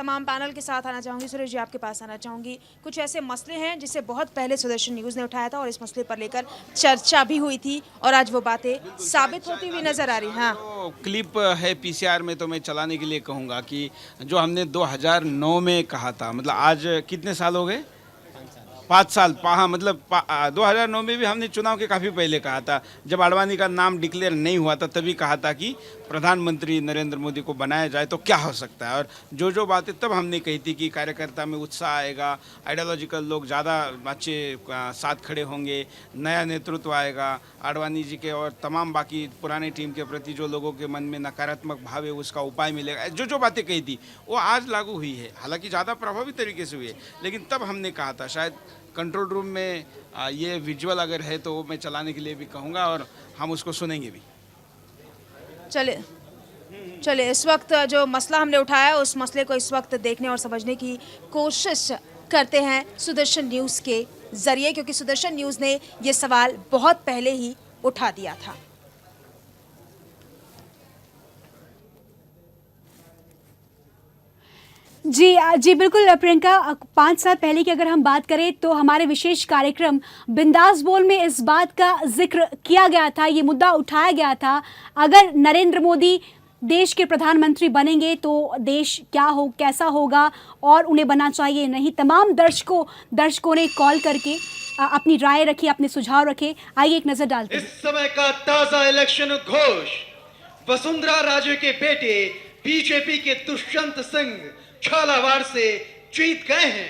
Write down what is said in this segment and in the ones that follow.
तमाम पैनल के साथ आना चाहूँगी। सुरेश जी, आपके पास आना चाहूँगी। कुछ ऐसे मसले हैं जिसे बहुत पहले सुदर्शन न्यूज़ ने उठाया था और इस मसले पर लेकर चर्चा भी हुई थी और आज वो बातें साबित होती हुई नजर आ रही हैं। हाँ, तो क्लिप है पीसीआर में, तो मैं चलाने के लिए कहूँगा कि जो हमने 2009 में कहा था, मतलब आज कितने साल हो गए? 5 साल। हाँ, मतलब 2009 में भी हमने चुनाव के काफ़ी पहले कहा था, जब आडवाणी का नाम डिक्लेयर नहीं हुआ था, तभी कहा था कि प्रधानमंत्री नरेंद्र मोदी को बनाया जाए तो क्या हो सकता है। और जो बातें तब हमने कही थी कि कार्यकर्ता में उत्साह आएगा, आइडियोलॉजिकल लोग ज़्यादा अच्छे साथ खड़े होंगे, नया नेतृत्व आएगा, आडवाणी जी के और तमाम बाकी पुरानी टीम के प्रति जो लोगों के मन में नकारात्मक भाव है उसका उपाय मिलेगा। जो बातें कही थी वो आज लागू हुई है, हालांकि ज़्यादा प्रभावी तरीके से हुई है, लेकिन तब हमने कहा था। शायद कंट्रोल रूम में ये विजुअल अगर है तो वो मैं चलाने के लिए भी कहूँगा और हम उसको सुनेंगे भी। चले इस वक्त जो मसला हमने उठाया है उस मसले को इस वक्त देखने और समझने की कोशिश करते हैं सुदर्शन न्यूज़ के जरिए, क्योंकि सुदर्शन न्यूज़ ने ये सवाल बहुत पहले ही उठा दिया था। जी बिल्कुल प्रियंका, 5 साल पहले की अगर हम बात करें तो हमारे विशेष कार्यक्रम बिंदास बोल में इस बात का जिक्र किया गया था, ये मुद्दा उठाया गया था, अगर नरेंद्र मोदी देश के प्रधानमंत्री बनेंगे तो देश क्या हो, कैसा होगा और उन्हें बनना चाहिए नहीं। तमाम दर्शकों ने कॉल करके अपनी राय रखी, अपने सुझाव रखे। आइए एक नजर डालते हैं। इस समय का ताजा इलेक्शन घोष वसुंधरा राजे के बेटे बीजेपी के दुष्यंत सिंह झालावाड़ से जीत गए हैं।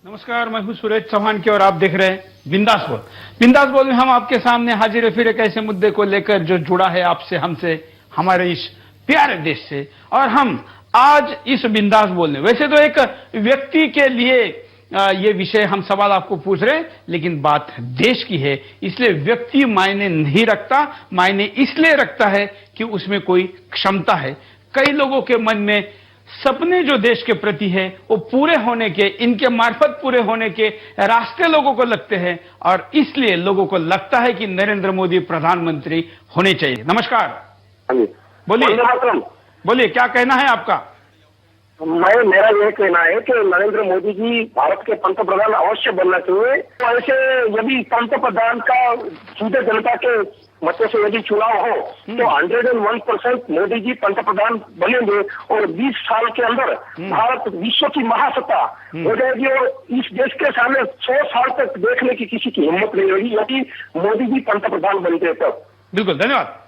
नमस्कार, मैं हूं सुरेश चौहान की और आप देख रहे हैं बिंदास बोल। बिंदास बोल में हम आपके सामने हाजिर है फिर एक ऐसे मुद्दे को लेकर जो जुड़ा है आपसे, हमसे, हमारे इस प्यारे देश से। और हम आज इस बिंदास बोल में वैसे तो एक व्यक्ति के लिए ये विषय हम सवाल आपको पूछ रहे हैं, लेकिन बात देश की है, इसलिए व्यक्ति मायने नहीं रखता, मायने इसलिए रखता है कि उसमें कोई क्षमता है। कई लोगों के मन में सपने जो देश के प्रति है वो पूरे होने के, इनके मार्फत पूरे होने के रास्ते लोगों को लगते हैं और इसलिए लोगों को लगता है कि नरेंद्र मोदी प्रधानमंत्री होने चाहिए। नमस्कार, बोलिए क्या कहना है आपका? मेरा यह कहना है कि नरेंद्र मोदी जी भारत के पंतप्रधान अवश्य बनना चाहिए। ऐसे यदि पंतप्रधान का सीधे जनता के मतों से यदि चुनाव हो तो 101% मोदी जी पंतप्रधान बनेंगे और 20 साल के अंदर भारत विश्व की महासत्ता हो जाएगी और इस देश के सामने 100 साल तक देखने की किसी की हिम्मत नहीं होगी यदि मोदी जी पंतप्रधान बनते तो। बिल्कुल, धन्यवाद।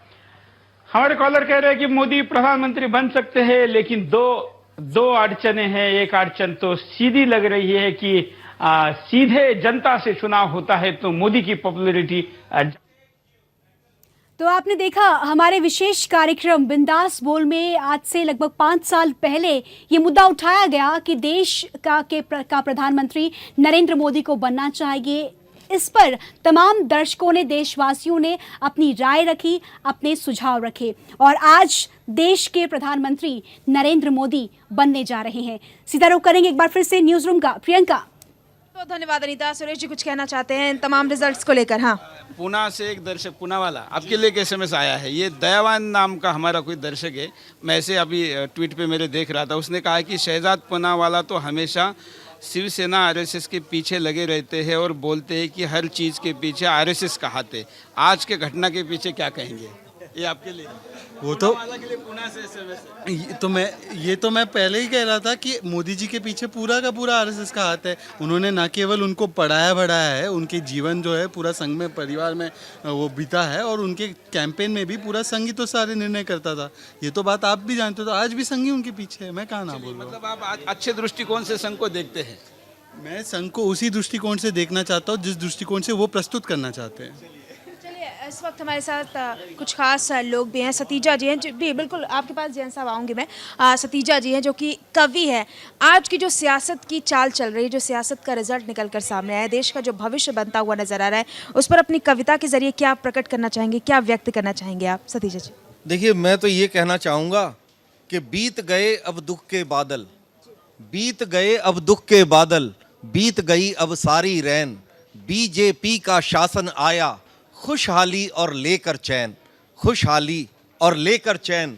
हमारे कॉलर कह रहे हैं कि मोदी प्रधानमंत्री बन सकते हैं, लेकिन दो अड़चने हैं। एक अड़चन तो सीधी लग रही है कि सीधे जनता से चुनाव होता है तो मोदी की पॉपुलैरिटी। तो आपने देखा हमारे विशेष कार्यक्रम बिंदास बोल में आज से लगभग 5 साल पहले ये मुद्दा उठाया गया कि देश का प्रधानमंत्री नरेंद्र मोदी को बनना चाहिए। इस पर तमाम दर्शकों ने, देशवासियों ने अपनी राय रखी, अपने सुझाव रखे और आज देश के प्रधानमंत्री नरेंद्र मोदी बनने जा रहे हैं। सीधा रुख करेंगे एक बार फिर से न्यूज रूम का। प्रियंका। तो धन्यवाद अनीता। सुरेश जी कुछ कहना चाहते हैं तमाम रिजल्ट्स को लेकर? हाँ, पुणे से एक दर्शक, पुणे वाला आपके लिए एक SMS आया है। ये दयावान नाम का हमारा कोई दर्शक है, मैं ऐसे अभी ट्वीट पे मेरे देख रहा था। उसने कहा कि शहजाद पुणे वाला तो हमेशा शिवसेना RSS के पीछे लगे रहते हैं और बोलते हैं कि हर चीज़ के पीछे RSS का हाथ है। आज के घटना के पीछे क्या कहेंगे? ये आपके लिए, वो तो के लिए पुणे से SMS है। ये तो मैं पहले ही कह रहा था कि मोदी जी के पीछे पूरा का पूरा RSS का हाथ है। उन्होंने ना केवल उनको पढ़ाया बढ़ाया है, उनके जीवन जो है पूरा संघ में, परिवार में वो बीता है और उनके कैंपेन में भी पूरा संघ ही तो सारे निर्णय करता था। ये तो बात आप भी जानते हो, तो आज भी संघ ही उनके पीछे है। मैं कहाँ ना बोल रहा हूँ। मतलब आप अच्छे दृष्टिकोण से संघ को देखते हैं? मैं संघ को उसी दृष्टिकोण से देखना चाहता हूँ जिस दृष्टिकोण से वो प्रस्तुत करना चाहते हैं। इस वक्त हमारे साथ कुछ खास लोग भी हैं। सतीजा जी हैं जो भी, बिल्कुल आपके पास जैन साहब आऊँगी मैं। सतीजा जी हैं जो कि कवि है। आज की जो सियासत की चाल चल रही है, जो सियासत का रिजल्ट निकल कर सामने आया है, देश का जो भविष्य बनता हुआ नजर आ रहा है, उस पर अपनी कविता के जरिए क्या प्रकट करना चाहेंगे, क्या व्यक्त करना चाहेंगे आप सतीजा जी? देखिए, मैं तो ये कहना चाहूँगा कि बीत गए अब दुख के बादल, बीत गए अब दुख के बादल, बीत गई अब सारी रैन, बीजेपी का शासन आया खुशहाली और लेकर चैन, खुशहाली और लेकर चैन।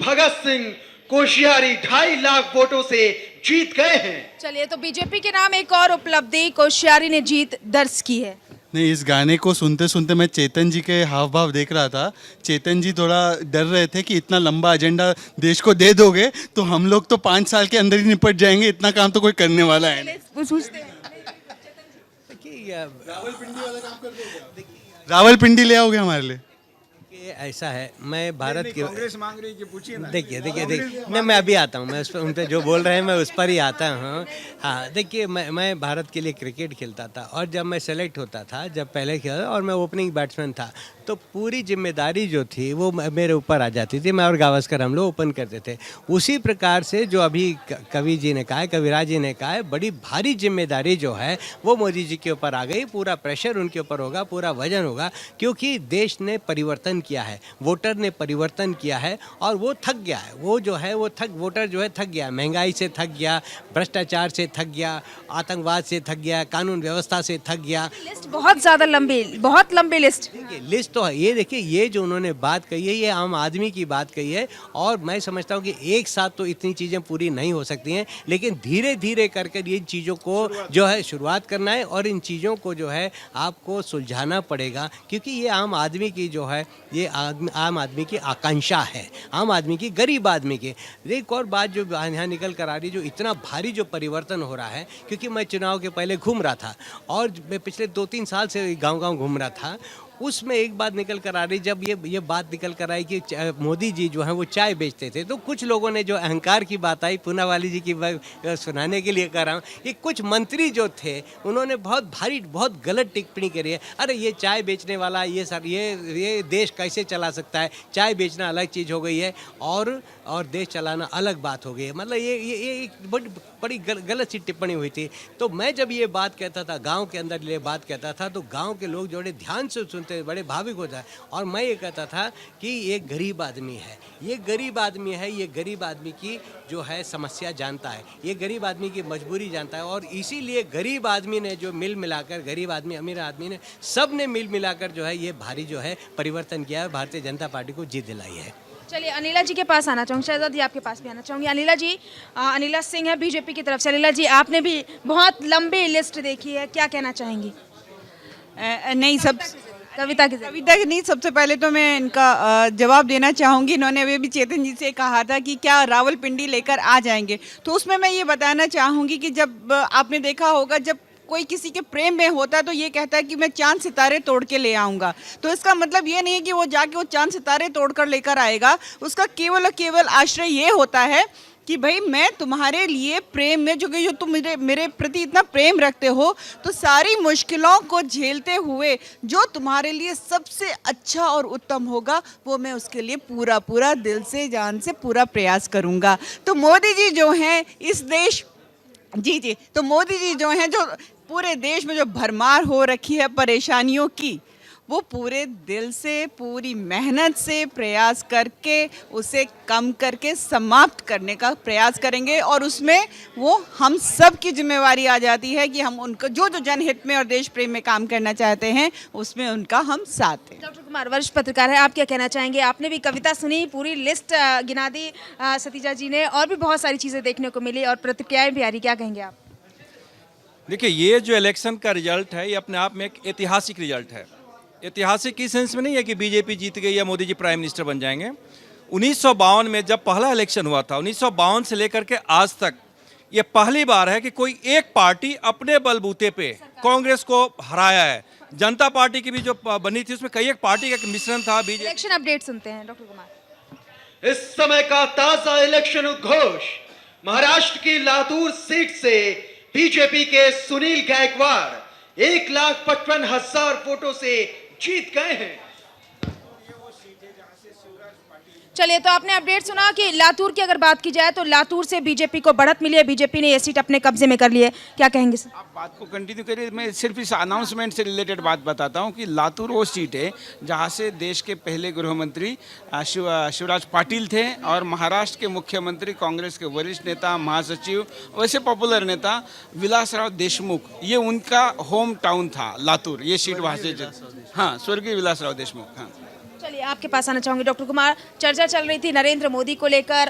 भगत सिंह कोश्यारी 2.5 लाख वोटों से जीत गए हैं। चलिए, तो बीजेपी के नाम एक और उपलब्धि, कोश्यारी ने जीत दर्ज की है। नहीं, इस गाने को सुनते सुनते मैं चेतन जी के हाव भाव देख रहा था। चेतन जी थोड़ा डर रहे थे कि इतना लंबा एजेंडा देश को दे दोगे तो हम लोग तो 5 साल के अंदर ही निपट जाएंगे, इतना काम तो कोई करने वाला है नहीं। पूछते हैं। रावलपिंडी ले आओगे हमारे लिए? ये ऐसा है, मैं भारत की कांग्रेस मांग रही है कि पूछिए ना। देखिए नहीं, मैं अभी आता हूँ, मैं उस पर उन पर जो बोल रहे हैं मैं उस पर ही आता हूँ। हाँ, देखिए मैं भारत के लिए क्रिकेट खेलता था और जब मैं सेलेक्ट होता था, जब पहले खेला और मैं ओपनिंग बैट्समैन था, तो पूरी जिम्मेदारी जो थी वो मेरे ऊपर आ जाती थी। मैं और गावस्कर हम लोग ओपन करते थे। उसी प्रकार से जो अभी कवि जी ने कहा है, कविराज जी ने कहा है, बड़ी भारी जिम्मेदारी जो है वो मोदी जी के ऊपर आ गई। पूरा प्रेशर उनके ऊपर होगा, पूरा वजन होगा, क्योंकि देश ने परिवर्तन किया है, वोटर ने परिवर्तन किया है और वो थक गया है। वो जो है वो वोटर जो है थक गया, महंगाई से थक गया, भ्रष्टाचार से थक गया, आतंकवाद से थक गया, कानून व्यवस्था से थक गया। लिस्ट बहुत ज्यादा लंबी, बहुत लंबी लिस्ट। लिस्ट तो है ये, देखिए ये जो उन्होंने बात कही है ये आम आदमी की बात कही है और मैं समझता हूँ कि एक साथ तो इतनी चीज़ें पूरी नहीं हो सकती हैं, लेकिन धीरे धीरे करके इन चीज़ों को जो है शुरुआत करना है और इन चीज़ों को जो है आपको सुलझाना पड़ेगा, क्योंकि ये आम आदमी की जो है ये आम आदमी की आकांक्षा है, आम आदमी की, गरीब आदमी की। एक और बात जो यहाँ निकल कर आ रही, जो इतना भारी जो परिवर्तन हो रहा है, क्योंकि मैं चुनाव के पहले घूम रहा था और मैं पिछले 2-3 साल से गांव-गांव घूम रहा था, उसमें एक बात निकल कर आ रही, जब ये बात निकल कर आई कि मोदी जी जो हैं वो चाय बेचते थे, तो कुछ लोगों ने जो अहंकार की बात आई, पूनावाली जी की सुनाने के लिए कह रहा हूँ, ये कुछ मंत्री जो थे उन्होंने बहुत भारी, बहुत गलत टिप्पणी करी है। अरे ये चाय बेचने वाला, ये सर ये देश कैसे चला सकता है? चाय बेचना अलग चीज़ हो गई है और देश चलाना अलग बात हो गई है। मतलब ये एक बड़ी गलत सी टिप्पणी हुई थी। तो मैं जब ये बात कहता था, गांव के अंदर ये बात कहता था, तो गांव के लोग जो ध्यान से सुनते, बड़े भावुक हो जाए। और मैं ये कहता था कि ये गरीब आदमी है, ये गरीब आदमी है, ये गरीब आदमी की जो है समस्या जानता है, ये गरीब आदमी की मजबूरी जानता है और इसीलिए गरीब आदमी ने जो मिल मिलाकर, गरीब आदमी, अमीर आदमी ने, सब ने मिल मिलाकर जो है ये भारी जो है परिवर्तन किया है, भारतीय जनता पार्टी को जीत दिलाई है। चलिए, अनिला जी के पास आना चाहूँगी, शहजादी आपके पास भी आना चाहूँगी। अनिला जी, अनिला सिंह है बीजेपी की तरफ से। अनिला जी, आपने भी बहुत लंबी लिस्ट देखी है, क्या कहना चाहेंगी? नहीं, सब कविता की नहीं, सबसे पहले तो मैं इनका जवाब देना चाहूँगी। इन्होंने अभी भी चेतन जी से कहा था कि क्या रावलपिंडी लेकर आ जाएंगे, तो उसमें मैं ये बताना चाहूँगी कि जब आपने देखा होगा, जब कोई किसी के प्रेम में होता है तो ये कहता है कि मैं चांद सितारे तोड़ के ले आऊँगा। तो इसका मतलब ये नहीं है कि वो जाके वो चांद सितारे तोड़ कर लेकर आएगा। उसका केवल और केवल आश्रय ये होता है कि भाई मैं तुम्हारे लिए प्रेम में, जो तुम मेरे प्रति इतना प्रेम रखते हो, तो सारी मुश्किलों को झेलते हुए जो तुम्हारे लिए सबसे अच्छा और उत्तम होगा वो मैं उसके लिए पूरा दिल से, जान से पूरा प्रयास करूँगा। तो मोदी जी जो हैं इस देश जी तो मोदी जी जो हैं, जो पूरे देश में जो भरमार हो रखी है परेशानियों की, वो पूरे दिल से, पूरी मेहनत से प्रयास करके उसे कम करके समाप्त करने का प्रयास करेंगे और उसमें वो हम सब की जिम्मेवारी आ जाती है कि हम उनको जो जनहित में और देश प्रेम में काम करना चाहते हैं उसमें उनका हम साथ हैं। डॉक्टर कुमार, वरिष्ठ पत्रकार है, आप क्या कहना चाहेंगे? आपने भी कविता सुनी, पूरी लिस्ट गिना दी सतीजा जी ने, और भी बहुत सारी चीज़ें देखने को मिली और प्रतिक्रियाएं भी आ रही, क्या कहेंगे आप? देखिए, ये जो इलेक्शन का रिजल्ट है ये अपने आप में एक ऐतिहासिक रिजल्ट है। ऐतिहासिक इस सेंस में नहीं है कि बीजेपी जीत गई या मोदी जी प्राइम मिनिस्टर बन जाएंगे। 1952 में जब पहला इलेक्शन हुआ था, 1952 से लेकर के आज तक ये पहली बार है कि कोई एक पार्टी अपने बलबूते पे कांग्रेस को हराया है। जनता पार्टी की भी जो बनी थी उसमें कई एक पार्टी का मिश्रण था। बीजेपी इलेक्शन अपडेट सुनते हैं डॉक्टर कुमार। इस समय का ताजा इलेक्शन उद्घोष, महाराष्ट्र की लातूर सीट से बीजेपी के सुनील गायकवाड़ 1,55,000 वोटों से जीत गए हैं। चलिए, तो आपने अपडेट सुना कि लातूर की अगर बात की जाए तो लातूर से बीजेपी को बढ़त मिली है, बीजेपी ने ये सीट अपने कब्जे में कर ली है, क्या कहेंगे सर? आप बात को कंटिन्यू करिए, मैं सिर्फ इस अनाउंसमेंट से रिलेटेड बात बताता हूं कि लातूर वो सीट है जहां से देश के पहले गृह मंत्री शिवराज पाटिल थे और महाराष्ट्र के मुख्यमंत्री, कांग्रेस के वरिष्ठ नेता, महासचिव, वैसे पॉपुलर नेता विलासराव देशमुख, ये उनका होम टाउन था लातूर। ये सीट वहाँ से, हाँ, स्वर्गीय विलासराव देशमुख। हाँ, चलिए, आपके पास आना चाहूंगी डॉक्टर कुमार। चर्चा चल रही थी नरेंद्र मोदी को लेकर